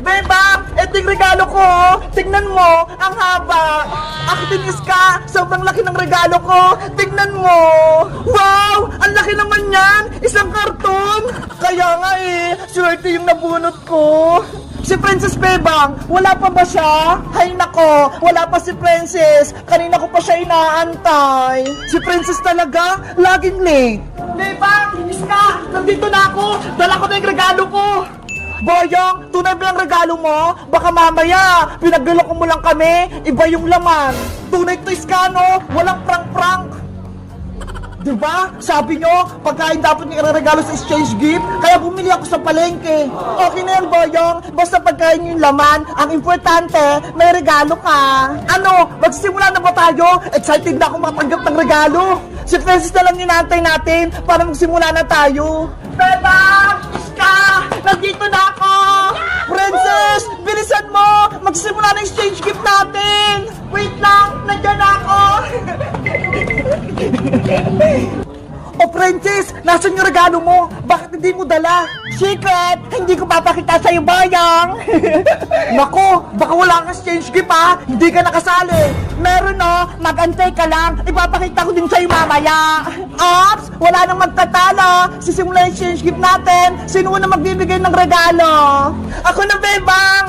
Bebang, ito yung regalo ko. Tignan mo, ang haba. Actinis ka, sobrang laki ng regalo ko. Tignan mo. Wow, ang laki naman yan. Isang karton. Kaya nga swerte yung nabunot ko. Si Princess Bebang, wala pa ba siya? Hay nako, wala pa si Princess. Kanina ko pa siya inaantay. Si Princess talaga, laging late. Bebang, Iska, nandito na ako. Dala ko na yung regalo ko. Boyong, tunay ba yung regalo mo? Baka mamaya, pinagluloko mo lang kami, iba yung laman. Tunay to, Iska, no? Walang prank-prank. Diba? Sabi nyo, pagkain dapat nyo i-regalo sa exchange gift, kaya bumili ako sa palengke. Okay na yan, Boyong. Basta pagkain nyo yung laman, ang importante, may regalo ka. Ano, magsisimula na ba tayo? Excited na ako matanggap ng regalo. Si Princess na lang inaantay natin para magsimula na tayo. Beba! Iska! Nandito na ako! Princess! Bilisan mo! Magsisimula na exchange gift natin! Wait lang! Nandiyan na ako! O Princess, nasan yung regalo mo? Bakit hindi mo dala? Secret! Hindi ko papakita sa'yo, Bayang! Nako, baka wala kang exchange gift ha! Hindi ka nakasali! Meron no, mag-antay ka lang! Ipapakita ko din sa'yo mamaya! Ops! Wala nang magtatalo! Sisimula yung exchange gift natin! Sino na magbibigay ng regalo? Ako na, Bebang!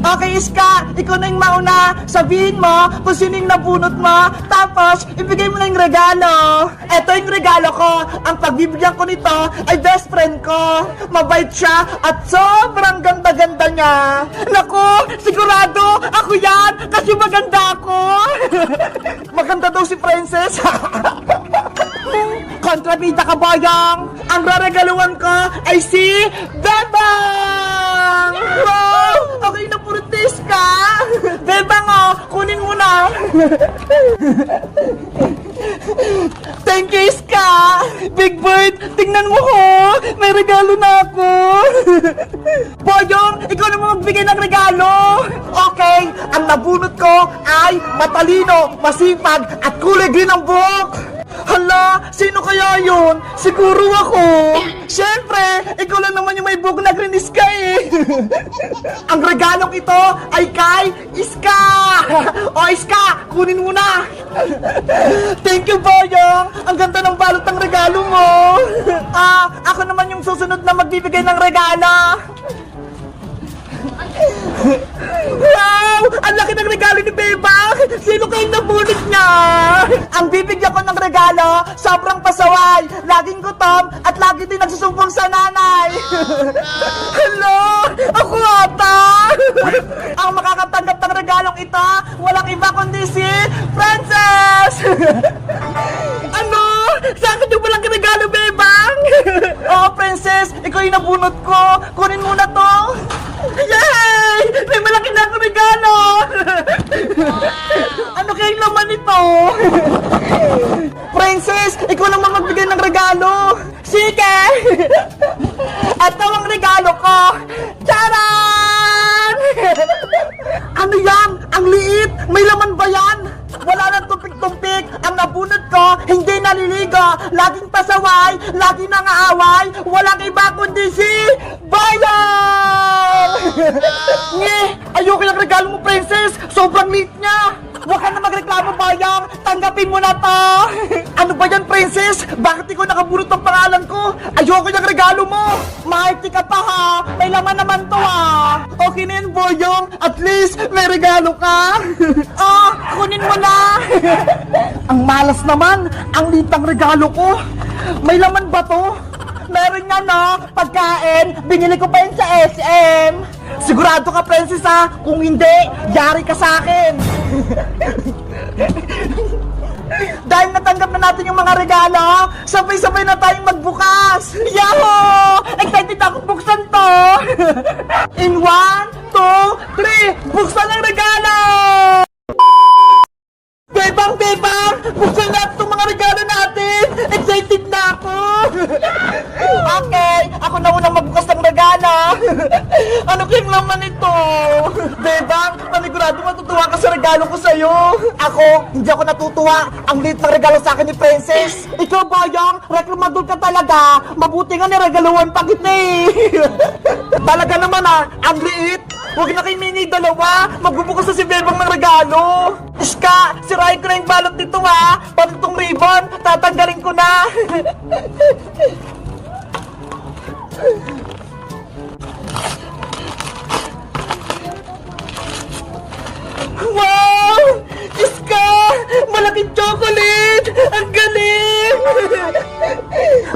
Okay, Iska, ikaw na yung mauna. Sabihin mo kung sino yung nabunot mo. Tapos, ibigay mo na yung regalo. Eto yung regalo ko. Ang pagbibigyan ko nito ay best friend ko. Mabait siya at sobrang ganda-ganda niya. Naku, sigurado ako yan kasi maganda ako. Maganda daw si Princess. Kontrabida ka, Boyong. Ang raregaluhan ko ay si Bebang! Wow! Okay na puritis ka! Bebang, kunin mo na! Thank you, Iska! Big Bird, tingnan mo ko! May regalo na ako! Boyong, ikaw naman magbigay ng regalo! Okay, ang nabunot ko ay matalino, masipag, at kulay green ang buhok! Hala, sino kaya yun? Siguro ako. Siyempre, ikaw lang naman yung may buhok na green, Iska Ang regalong ito ay kay Iska. O Iska, kunin mo na. Thank you, Boyong. Ang ganda ng balot ng regalo mo. Ako naman yung susunod na magbibigay ng regalo. Wow! Ang laki ng regalo ni Bebang! Sino kayong nabunot niya? Ang bibigyan ko ng regalo, sobrang pasaway, laging gutom, at lagi din nagsusumbong sa nanay. Hello! Ako ata! Ang makakatanggap ng regalong ito, walang iba kundi si Princess! Ano? Sa akin yung walang regalo, Bebang? Oo, Princess, ikaw yung nabunot ko. Kunin mo na to. Yay! May malaki na akong regalo! Ano kayong laman nito? Princess, ikaw naman magbigay ng regalo! Sige! Ito ang regalo ko! Charan! Ano yan? Ang liit! May laman ba yan? Wala nang tumpik-tumpik! Ang nabunot ko, hindi naliligo! Laging pasaway! Laging nangaaway! Walang iba kundi si Bayang! Nye! Ayoko yung regalo mo, Princess! Sobrang liit niya! Huwag ka na magreklamo, Bayang! Tanggapin mo na to! Ano ba yan, Princess? Bakit ikaw nakabunot ng pangalan ko? Ayoko yung regalo mo! Mahiti ka pa ha! May laman naman to ha! Okay na yan, Boyong! At least, may regalo ka! Kunin mo na! Ang malas naman! Ang liit ng regalo ko! May laman ba to? Meron nga no, pagkain, binili ko pa yun sa SM. Sigurado ka, Princess ha? Kung hindi, yari ka sa akin. Dahil natanggap na natin yung mga regalo, sabay-sabay na tayong magbukas. Yahoo! Excited ako buksan to. In 1, 2, 3, buksan ang regalo! Bebang, Bebang! Buksan natin itong mga regalo natin! Excited na ako! Okay, ako na unang magbukas ng regalo! Ano kayong laman ito? Bebang, panigurado matutuwa ka sa regalo ko sa'yo! Ako, hindi ako natutuwa! Ang liit ng regalo sa akin ni Princess! Ikaw, Boyong, reklamador ka talaga! Mabuti nga niregaluhan pa kita eh! Talaga naman ang liit! Huwag na kayo mini dalawa. Magbubukas na si Bebang ng regalo. Iska, sirahin ko na yung balot nito ha. Pati itong ribbon, tatanggalin ko na. Wow! Iska! Malaking chocolate! Ang galing!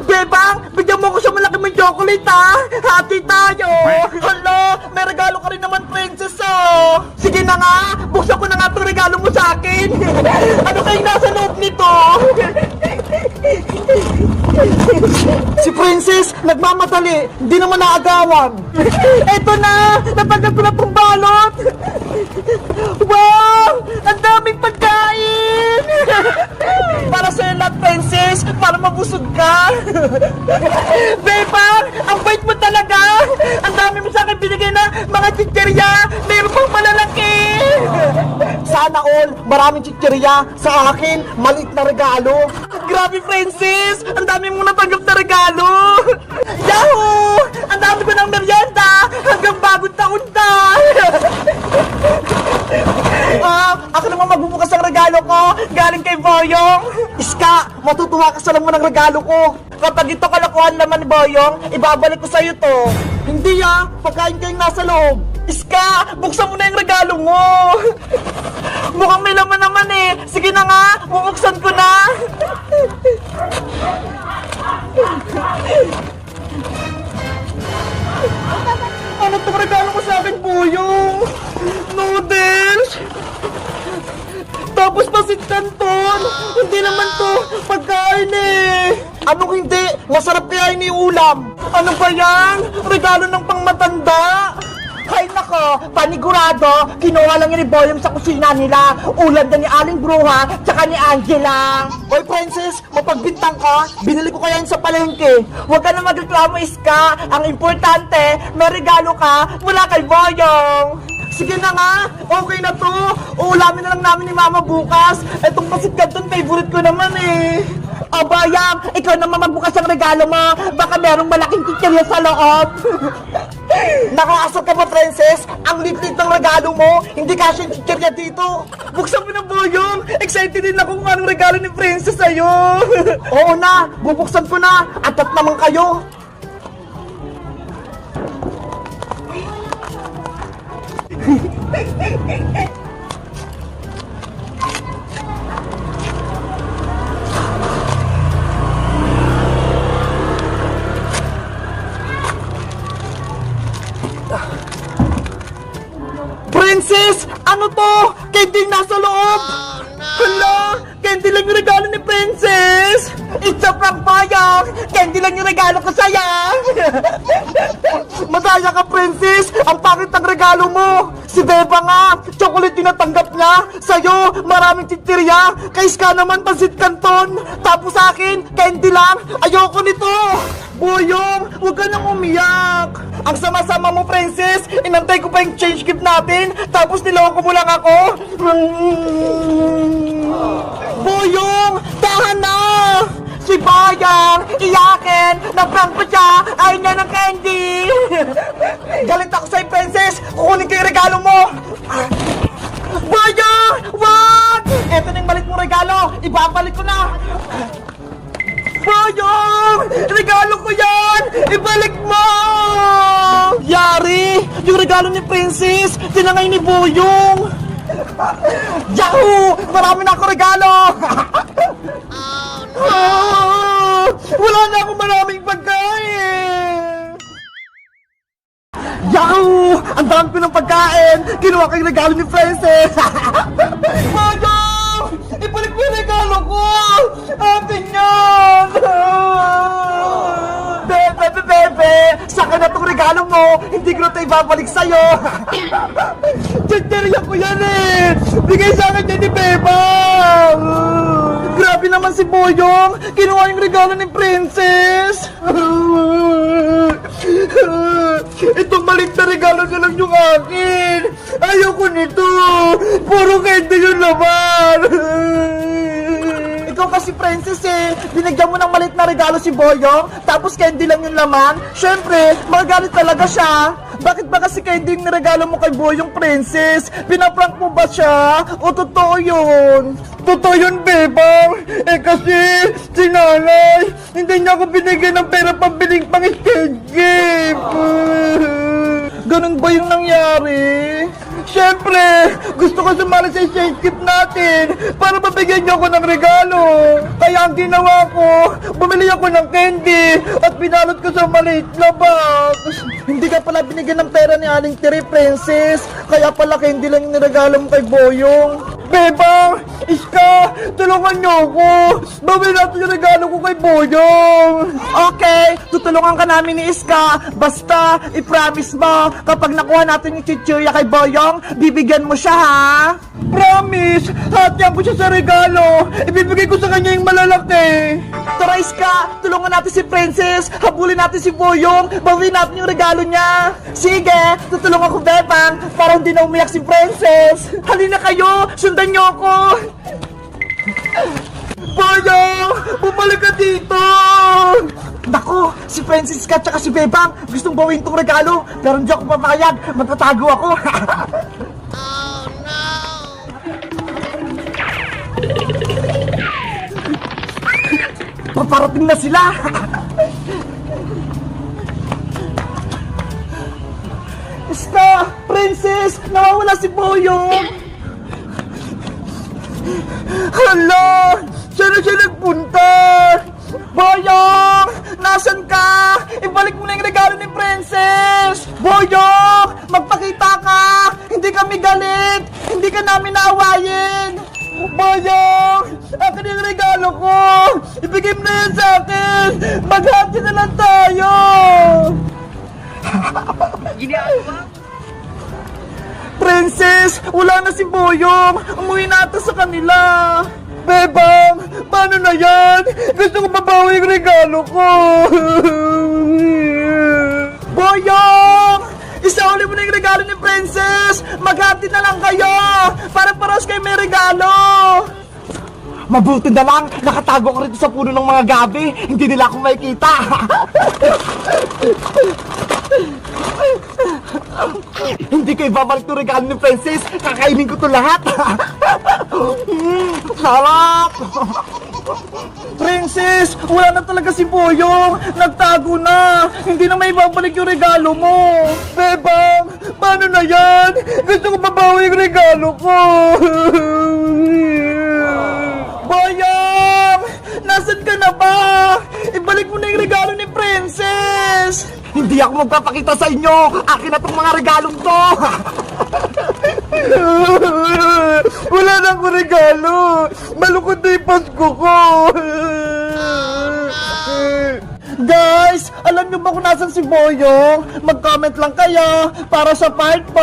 Bebang, bigyan mo ko sa malaki mong chocolate ha! Hati tayo! Hala, may regalo ka rin naman, princess oh! Sige na nga, buksan ko na nga itong regalo mo sa akin! Ano kayong nasa loob nito? Si Princess, nagmamadali, hindi naman naagawan. Eto na, natanggal ko na itong balot. Wow, ang daming pagkain. Para sa'yo lahat, Princess, para mabusog ka. Bebang, ang bait mo talaga. Ang dami mo sa akin binigay na mga chicherya. Meron pang malalaki. Sana all, maraming chicherya. Sa akin, maliit na regalo. Grabe, Princess, ang dami mong natanggap na regalo. Yahoo! Ang dami ko ng merienda hanggang bagong taon na. Ako naman magbubukas ang regalo ko galing kay Boyong. Iska, matutuwa ka sa laman ng regalo ko. Kapag ito kalokohan naman ni Boyong, ibabalik ko sa'yo to. Hindi pagkain kayong nasa loob. Iska, buksan mo na yung regalo mo. Mukhang may laman naman eh. Sige na nga, bubuksan ko na. Ano itong regalo ko sa akin, Boyong? Noodles? Tapos pasit canton? Hindi naman to pagkain eh. Anong hindi? Masarap kaya iniulam. Ano ba yan? Regalo ng pangmatanda? Hay nako, panigurado, kinuha lang ni Boyong sa kusina nila. Ulam na ni Aling Bruha, tsaka ni Angela. Hoy Princess, mapagbintang ka. Binili ko kaya yun sa palengke. Huwag ka na magreklamo, Iska. Ang importante, may regalo ka mula kay Boyong. Sige na nga, okay na to. Uulamin na lang namin ni Mama bukas. Etong pasit canton, favorite ko naman eh. Abayang, ikaw naman magbukas ang regalo mo. Baka merong malaking chicherya sa loob. Nakaasar ka ba, Princess? Ang lit-lit ng regalo mo. Hindi kasi yung chicherya dito. Buksan mo na, Boyong. Excited din ako kung anong regalo ni Princess sa'yo. Oo na, bubuksan ko na. Atat naman kayo. Princess! Ano to? Candy nasa loob! Hala! Candy lang yung regalo ni Princess! It's a prank, Boyong! Candy lang yung regalo ko sa'yo! Madaya ka, Princess! Ang pangit ng regalo mo! Si Beba nga! Chocolate yung natanggap niya! Sa'yo, maraming chichirya! Kay Ska naman, pansit canton! Tapos sa akin, candy lang! Ayoko nito! Boyong, huwag ka nang umiyak! Ang sama-sama mo, Princess! Inantay ko pa yung change gift natin! Tapos nilawang ko mo lang ako! Boyong! Tahan na! Si Boyong! Iyakin! Na-prank ko siya! Ayaw niya ng candy! Galit ako sa'yo, Princess! Kukunin ko yung regalo mo! Boyong! Wag! Eto na yung balik mong regalo! Ibabalik ko na! Boyong! Regalo ko yan! Ibalik mo! Yari! Yung regalo ni Princess, tinangay ni Boyong! Yahoo! Marami na ako regalo! Wala na akong maraming pagkain! Yahoo! Ang dami ko ng pagkain! Kinuha ko yung regalo ni Princess! Boyong! Ibalik mo yung regalo ko! Atin yan! Bebe! Saka na itong regalo mo! Hindi ko na ito ibabalik sa'yo! Chicherya ko yan eh! Bigay sa akin yan ni Beba! Grabe naman si Boyong! Kinuha yung regalo ni Princess! Itong maliit na regalo na lang yung akin! Ayoko nito! Puro candy yung laman! Ikaw kasi, Princess eh, binigyan mo ng maliit na regalo si Boyong, tapos candy lang yung laman. Syempre, magalit talaga siya. Bakit ba kasi candy yung niregalo mo kay Boyong Princess? Pinaprank mo ba siya? O totoo yun? Totoo yun, Bebang. Eh kasi, si nanay, hindi niya ako binigyan ng pera pambiling pang skate game. Ganun ba yung nangyari? Siyempre, gusto ko sumali sa skate game natin para mabigyan niyo ako ng regalo. Kaya ang ginawa ko, bumili ako ng candy at pinalot ko sa maliit na box. Hindi ka pala binigyan ng pera ni Aling Tiri, Princess. Kaya pala candy lang yung niregalo mo kay Boyong. Bebang! Iska! Tulungan niyo ako! Bawin natin yung regalo ko kay Boyong! Okay! Tutulungan ka namin ni Iska! Basta, i-promise mo, kapag nakuha natin yung chichirya kay Boyong, bibigyan mo siya, ha? Promise! Hatiyan ko siya sa regalo! Ibibigay ko sa kanya yung malalaki! Tara, Iska! Tulungan natin si Princess! Habulin natin si Boyong! Bawin natin yung regalo niya! Sige! Tutulungan ko, Bebang! Para hindi na umiyak si Princess! Halina kayo! Sundan niyo ako! Boyong! Bumalik ka dito! Naku! Si Francisca at si Bebang gustong bawin tong regalo pero hindi ako papayag. Magtatago ako. Oh no! Paparating na sila! Iska! Princess! Nawawala si Boyong! Hala! Saan na siya nagpunta? Boyong! Nasaan ka? Ibalik mo na yung regalo ni Princess! Boyong! Magpakita ka! Hindi kami galit! Hindi ka namin naawayin! Boyong! Akin yung regalo ko! Ibigay mo na yan sa akin! Maghati na lang tayo! Princess! Wala na si Boyong! Umuwi na ata sa kanila! Bebang! Paano na yan? Gusto ko mabawi yung regalo ko! Boyong! Isauli mo na yung regalo ni Princess! Maghati na lang kayo! Para paros kayo may regalo! Mabuti na lang! Nakatago ko rito sa puno ng mga gabi! Hindi nila ako makikita! Hindi ko ibabalik itong regalo ni Princess! Kakainin ko ito lahat! Sarap! Princess! Wala na talaga si Boyong! Nagtago na! Hindi na may ibabalik yung regalo mo! Bebang! Paano na yan? Gusto ko mabawi yung regalo ko! Boyong! Nasaan ka na ba? Ibalik mo na yung regalo ni Princess! Hindi ako magpapakita sa inyo! Akin na tong mga regalong to! Wala na akong regalo! Malungkot na yung Pasko ko! Guys! Alam niyo ba kung nasan si Boyong? Mag-comment lang kayo para sa part 4!